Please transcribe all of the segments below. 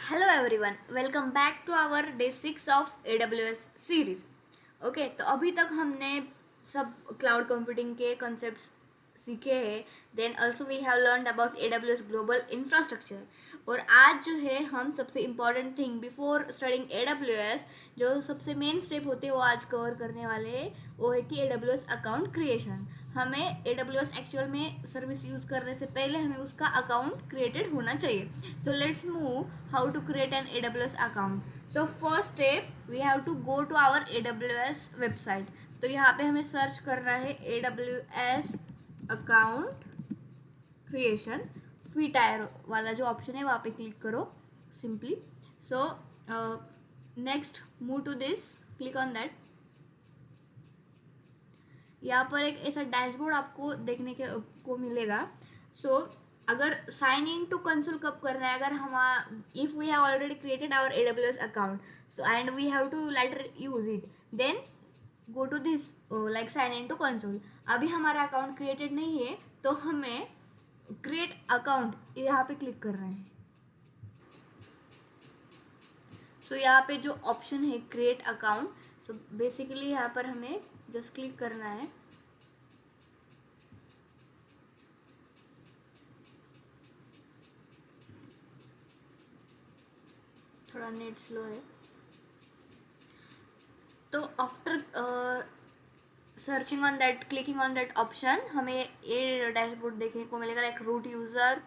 Hello everyone, welcome back to our day 6 of AWS series. Okay, तो अभी तक हमने सब क्लाउड कंप्यूटिंग के कॉन्सेप्ट्स सीखे हैं। Then also we have learned about AWS global infrastructure. और आज जो है हम सबसे important thing before studying AWS, जो सबसे मेन स्टेप होते हैं वो आज कवर करने वाले हैं। वो है कि AWS अकाउंट क्रिएशन। हमें AWS एक्चुअल में सर्विस यूज़ करने से पहले हमें उसका अकाउंट क्रिएटेड होना चाहिए। So let's move how to create an AWS account. So first step we have to go to our AWS website. तो यहाँ पे हमें सर्च करना है AWS account creation. Free tier वाला जो ऑप्शन है वहाँ पे क्लिक करो simply. So next move to this, click on that. यहाँ पर एक ऐसा डैशबोर्ड आपको देखने के को मिलेगा। सो अगर साइन इन टू कंसोल कब करना है, अगर हम if we have already created our AWS account so and we have to later use it, then go to this like sign in to console. अभी हमारा अकाउंट क्रिएटेड नहीं है तो हमें क्रिएट अकाउंट यहाँ पे क्लिक करना है। सो यहाँ पे जो ऑप्शन है क्रिएट अकाउंट, सो बेसिकली यहाँ पर हमें जस्ट क्लिक करना है। थोड़ा नेट स्लो है। तो after searching on that, clicking on that option, हमें ये डैशबोर्ड देखने को मिलेगा। लाइक रूट यूज़र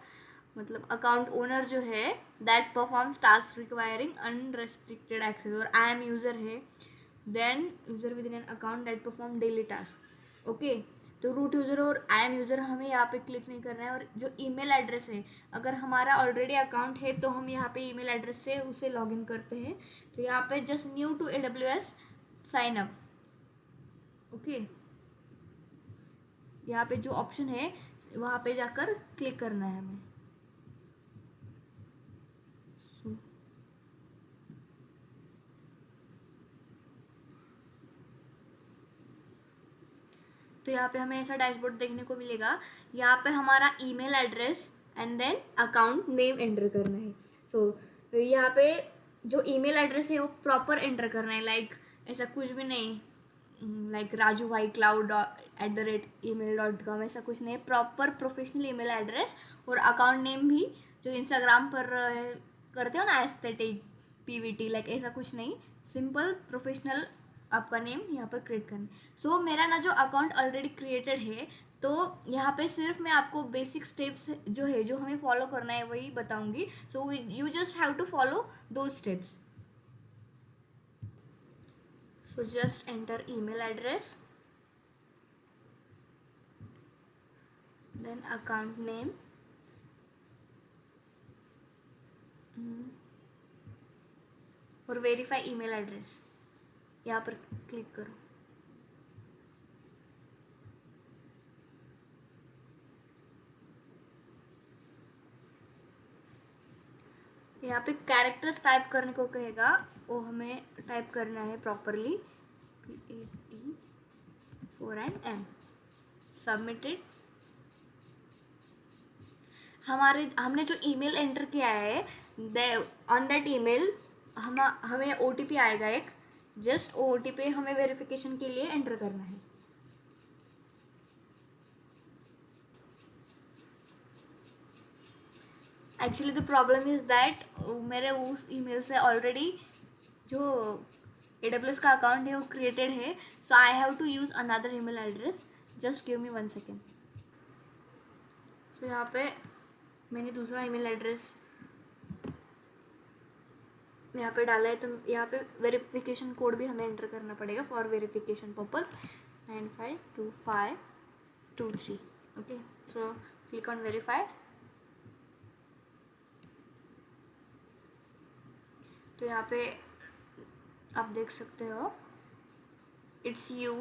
मतलब अकाउंट ओनर जो है that performs task requiring unrestricted access, और आई एम यूज़र है। Then user with in an account that perform daily task. Okay, तो रूट यूज़र और आई एम यूज़र हमें यहाँ पे क्लिक नहीं करना है। और जो ईमेल एड्रेस है, अगर हमारा ऑलरेडी अकाउंट है तो हम यहाँ पे ईमेल एड्रेस से उसे लॉगिन करते हैं। तो यहाँ पे just new to AWS sign up. Okay, यहाँ पे जो ऑप्शन है वहाँ पे जाकर क्लिक करना है हमें। तो यहाँ पे हमें ऐसा डैशबोर्ड देखने को मिलेगा। यहाँ पे हमारा email address and then account name enter करना है। सो यहाँ पे जो ईमेल एड्रेस है वो प्रॉपर एंटर करना है। लाइक ऐसा कुछ भी नहीं, लाइक raju@email.com, ऐसा कुछ नहीं। प्रॉपर प्रोफेशनल ईमेल एड्रेस और अकाउंट नेम भी जो इंस्टाग्राम पर करते हो ना, एस्थेटिक PVT, लाइक ऐसा कुछ नहीं। सिंपल प्रोफेशनल आपका नेम यहाँ पर क्रिएट करना है। सो मेरा ना जो अकाउंट ऑलरेडी क्रिएटेड है, तो यहाँ पे सिर्फ मैं आपको बेसिक स्टेप्स जो है जो हमें फॉलो करना है वही बताऊंगी। So you just have to follow दो steps. So just enter email address, then account name, और वेरीफाई ईमेल एड्रेस यहाँ पर क्लिक करो। यहाँ पे कैरेक्टर्स टाइप करने को कहेगा, वो हमें टाइप करना है प्रॉपरली। PAT4 submitted. हमने जो ईमेल एंटर किया है, ऑन दैट ईमेल हमें OTP आएगा एक। जस्ट OTP हमें वेरिफिकेशन के लिए एंटर करना है। Actually the problem is that मेरे उस ईमेल से ऑलरेडी जो AWS का अकाउंट है वो क्रिएटेड है। So I have to use another email address. Just give me 1 second. So यहाँ पे मैंने दूसरा ईमेल एड्रेस यहाँ पे डाला है। तो यहाँ पे वेरिफिकेशन कोड भी हमें एंटर करना पड़ेगा for verification purpose, 952523। Okay, so click on verify. तो यहाँ पे आप देख सकते हो it's you,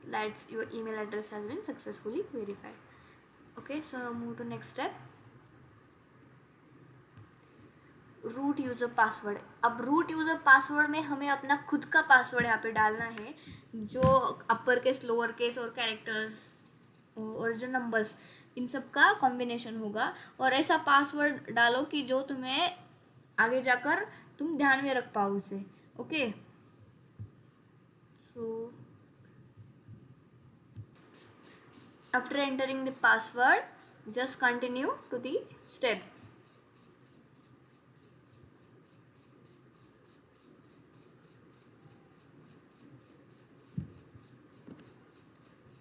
that's your email address has been successfully verified. Okay, so move to next step, root user password. अब रूट यूज़र पासवर्ड में हमें अपना खुद का पासवर्ड यहाँ पे डालना है, जो अपर केस, लोअर केस और कैरेक्टर्स और जो नंबर्स, इन सब का कॉम्बिनेशन होगा। और ऐसा पासवर्ड डालो कि जो तुम्हें आगे जाकर तुम ध्यान में रख पाओ उसे. Okay, so after entering the password just continue to the step.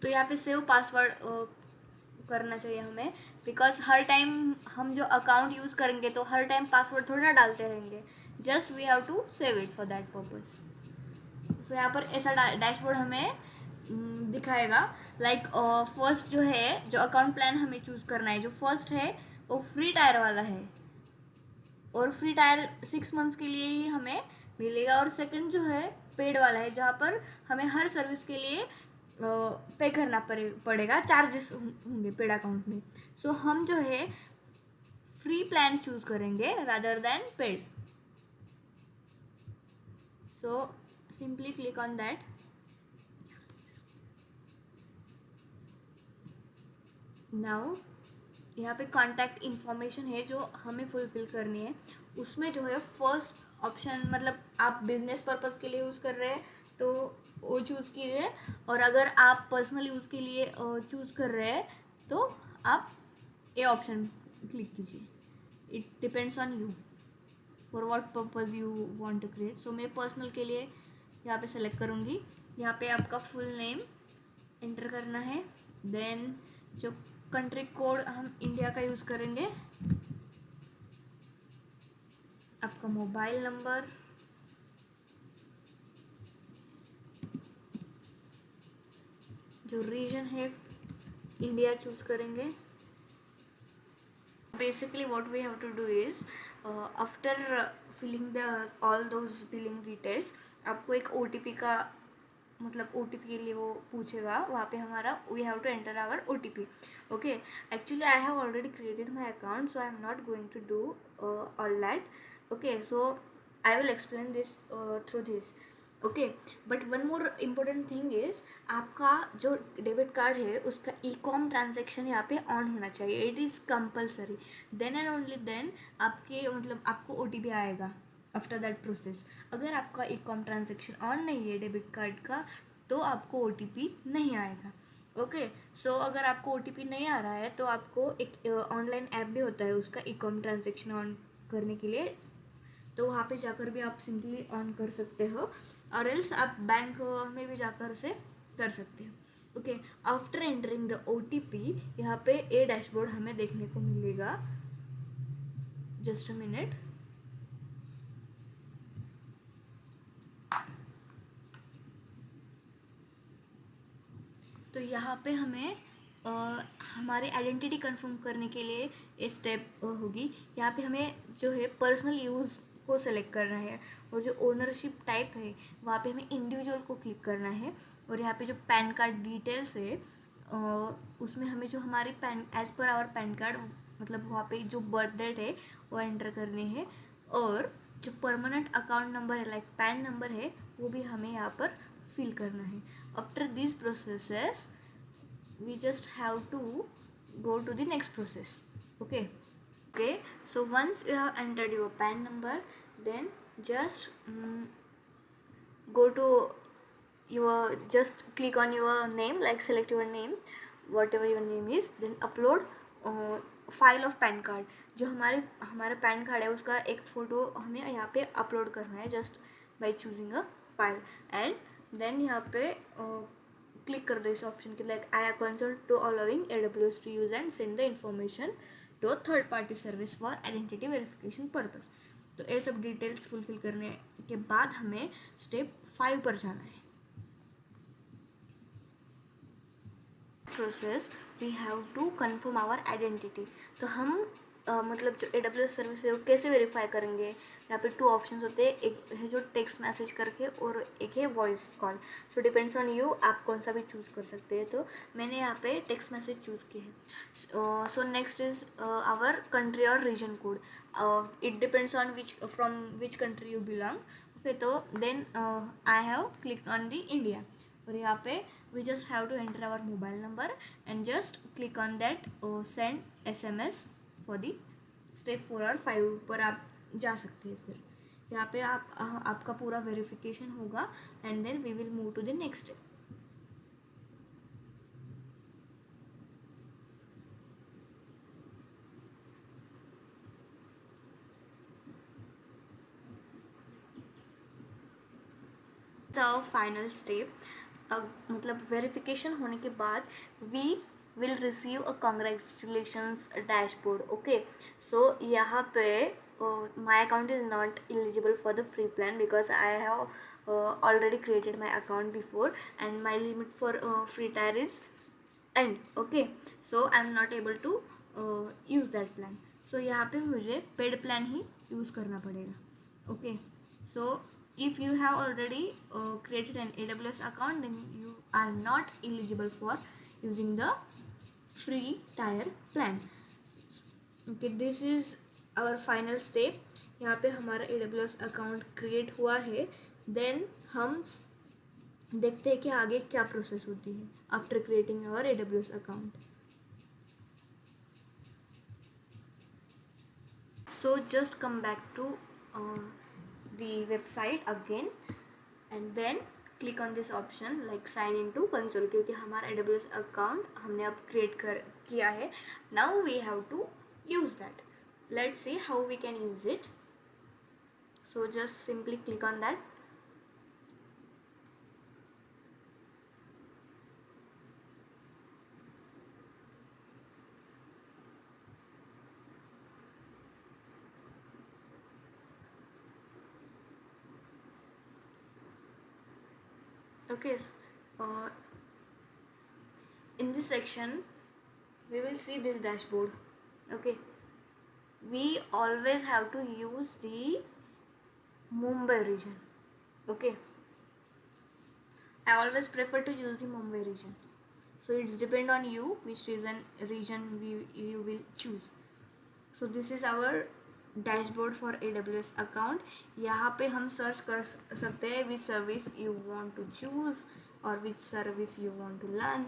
तो यहाँ पे सेव पासवर्ड करना चाहिए हमें, बिकॉज हर टाइम हम जो अकाउंट यूज़ करेंगे तो हर टाइम पासवर्ड थोड़ी ना डालते रहेंगे. Just we have to save it for that purpose. So यहाँ पर ऐसा डैशबोर्ड हमें दिखाएगा. लाइक फर्स्ट जो है, जो अकाउंट प्लान हमें चूज़ करना है, जो फर्स्ट है वो फ्री टायर वाला है, और फ्री टायर 6 मंथ्स के लिए ही हमें मिलेगा. और सेकंड जो है पेड वाला है, जहाँ पर हमें हर सर्विस के लिए पे करना पड़ेगा, चार्जेस होंगे पेड अकाउंट में. सो हम जो है फ्री प्लान चूज करेंगे rather than paid. So simply click on that. Now यहाँ पे कॉन्टैक्ट इन्फॉर्मेशन है जो हमें फुलफिल करनी है. उसमें जो है फर्स्ट ऑप्शन, मतलब आप बिजनेस पर्पज़ के लिए यूज़ कर रहे हैं तो वो चूज़ कीजिए, और अगर आप पर्सनल यूज़ के लिए चूज़ कर रहे हैं तो आप ये ऑप्शन क्लिक कीजिए. It depends on you for what purpose you want to create. So मैं पर्सनल के लिए यहाँ पे सेलेक्ट करूँगी. यहाँ पे आपका फुल नेम एंटर करना है. देन जो कंट्री कोड हम इंडिया का यूज़ करेंगे, आपका मोबाइल नंबर, जो रीजन है इंडिया चूज़ करेंगे. Basically what we have to do is, after filling the all those billing details, आपको एक OTP का, मतलब OTP के लिए वो पूछेगा. वहाँ पे हमारा we have to enter our OTP. Okay, actually I have already created my account, so I am not going to do all that. Okay, so I will explain this through this. Okay, but one more important thing is, आपका जो debit card है उसका e-com transaction यहाँ पे on होना चाहिए. It is compulsory. Then and only then आपके, मतलब आपको OTP आएगा आफ्टर दैट प्रोसेस. अगर आपका ई-कॉम ट्रांजेक्शन ऑन नहीं है डेबिट कार्ड का तो आपको OTP नहीं आएगा. ओके, सो अगर आपको OTP नहीं आ रहा है तो आपको एक ऑनलाइन ऐप भी होता है उसका ई-कॉम ट्रांजेक्शन ऑन करने के लिए, तो वहाँ पे जाकर भी आप सिंपली ऑन कर सकते हो, और एल्स आप बैंक में भी जाकर से कर सकते हो. Okay, after entering the OTP यहाँ पे ए डैशबोर्ड हमें देखने को मिलेगा. Just a minute. तो यहाँ पे हमें हमारी आइडेंटिटी कंफर्म करने के लिए ये स्टेप होगी. यहाँ पे हमें जो है पर्सनल यूज़ को सेलेक्ट करना है, और जो ओनरशिप टाइप है वहाँ पे हमें इंडिविजुअल को क्लिक करना है. और यहाँ पे जो पैन कार्ड डिटेल्स है उसमें हमें जो हमारी PAN as per our PAN card, मतलब वहाँ पे जो बर्थ डेट है वो एंटर करनी है, और जो परमानेंट अकाउंट नंबर है लाइक पैन नंबर है वो भी हमें यहाँ पर फिल करना है. After this processes we just have to go to the next process. Okay, so once you have entered your PAN number, then just go to your, just click on your name, like select your name, whatever your name is, then upload file of pan card. जो हमारा pan card है उसका एक photo हमें यहाँ पे upload करना है, just by choosing a file. And then यहाँ पे क्लिक कर दो इस ऑप्शन के, like I consult to allowing AWS to use and send the information to third party service for identity verification purpose. तो ये सब डिटेल्स फुलफिल करने के बाद हमें स्टेप 5 पर जाना है. Process we have to confirm our identity. तो हम मतलब जो AWS सर्विस है वो कैसे वेरीफाई करेंगे. यहाँ पे 2 ऑप्शंस होते हैं, एक है जो टेक्स्ट मैसेज करके और एक है voice call. So depends on you, आप कौन सा भी चूज़ कर सकते हैं. तो मैंने यहाँ पे टेक्स्ट मैसेज चूज़ किया है. So next is our country और region code. It depends on from which country you belong. Okay, तो then I have click on the India, और यहाँ पे we just have to enter our mobile number and just click on that send SMS for the step 4 और 5 पर आप जा सकते हैं। फिर यहाँ पे आपका पूरा वेरिफिकेशन होगा and then we will move to the next step. Final step, मतलब वेरिफिकेशन होने के बाद we will receive a congratulations dashboard. Okay, so यहाँ पे my account is not eligible for the free plan because I have already created my account before and my limit for free tier is end. Okay, so I'm not able to use that plan. So यहाँ पे मुझे paid plan ही use करना पड़ेगा. Okay, so if you have already created an AWS account, then you are not eligible for using the free tier plan. Okay, this is our final step. यहाँ पे हमारा AWS account create हुआ है. Then हम देखते हैं कि आगे क्या प्रोसेस होती है after creating our AWS account. So just come back to the website again and then click on this option like sign into console, क्योंकि हमारा AWS अकाउंट हमने अब क्रिएट किया है. Now we have to use that. Let's see how we can use it. So just simply click on that. Okay, in this section we will see this dashboard. Okay, we always have to use the Mumbai region. Okay, I always prefer to use the Mumbai region, so it's depend on you which region you will choose. So this is our dashboard for AWS account. यहाँ पे हम search कर सकते हैं which service you want to choose और which service you want to learn.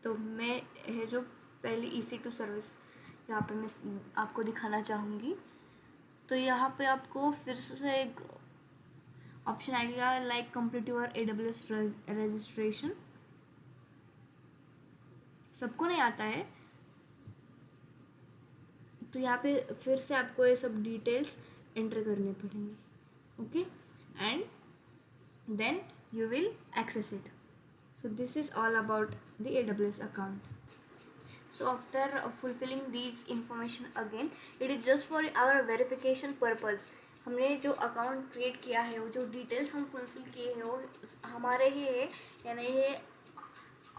तो मैं है जो पहली EC2 सर्विस यहाँ पे मैं आपको दिखाना चाहूँगी. तो यहाँ पे आपको फिर से एक ऑप्शन आएगा like complete your AWS registration. सबको नहीं आता है, तो यहाँ पे फिर से आपको ये सब डिटेल्स एंटर करने पड़ेंगे. Okay, and then you will access it. So this is all about the AWS account. So after fulfilling these information again, it is just for our verification purpose. हमने जो अकाउंट क्रिएट किया है, वो जो details हम fulfil किए हैं वो हमारे ही है या नहीं है,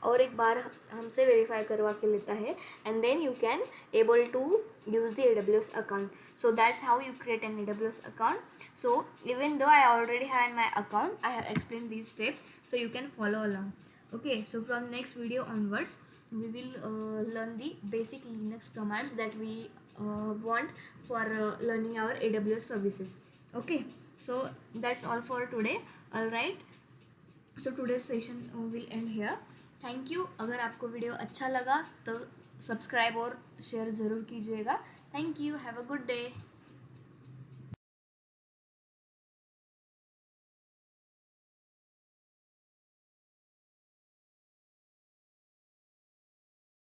और एक बार हमसे वेरीफाई करवा के लेता है and then you can able to use the AWS account. So that's how you create an AWS account. So even though I already have my account, I have explained these steps so you can follow along. Okay, so from next video onwards we will learn the basic Linux commands that we want for learning our AWS services. Okay, so that's all for today. All right, so today's session will end here. Thank you. अगर आपको video अच्छा लगा तो subscribe और share ज़रूर कीजिएगा. Thank you. Have a good day.